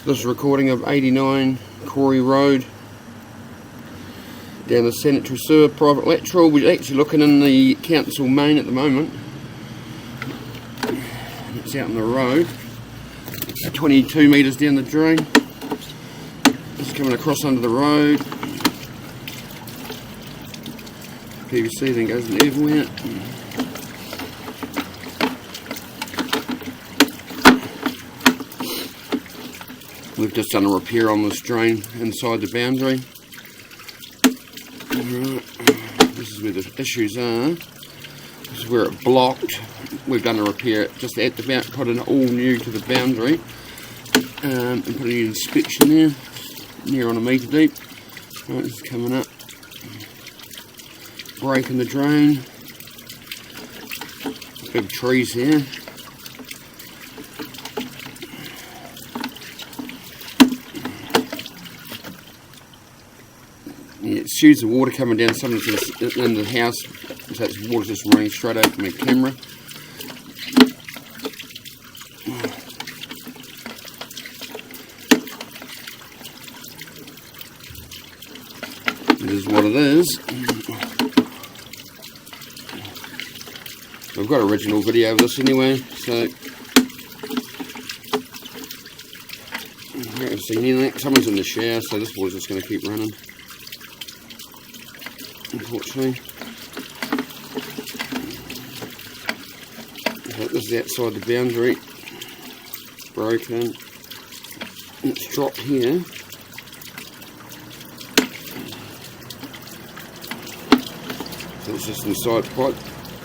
This is a recording of 89 Karori Road down the sanitary sewer private lateral. We're actually looking in the council main at the moment. It's out on the road, 22 metres down the drain. It's coming across under the road. PVC then goes in the everywhere. We've just done a repair on this drain inside the boundary. This is where the issues are. This is where it blocked. We've done a repair just at the boundary, put it all new to the boundary, and put an inspection there, near on a metre deep. Right, this is coming up. Break in the drain. Big trees here. Yeah, it shoots the water coming down some of this in the house, so it's water just running straight over my camera. This is what it is. I've got an original video of this anyway, so I haven't seen anything. Someone's in the shower, so this water's just going to keep running, unfortunately. So this is outside the boundary, broken. It's dropped here. So it's just inside pipe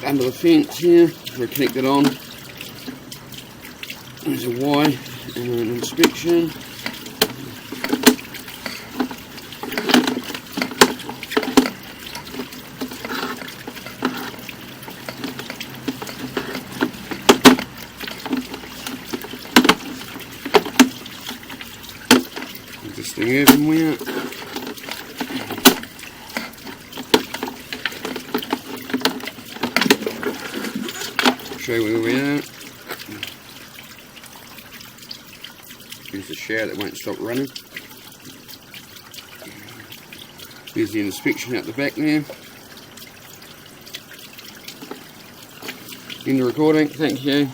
under the fence here. We're connected on. There's a Y and an inspection. Existing everywhere. Show you where we are. Here's the shower that won't stop running. There's the inspection out the back now. End the recording. Thank you.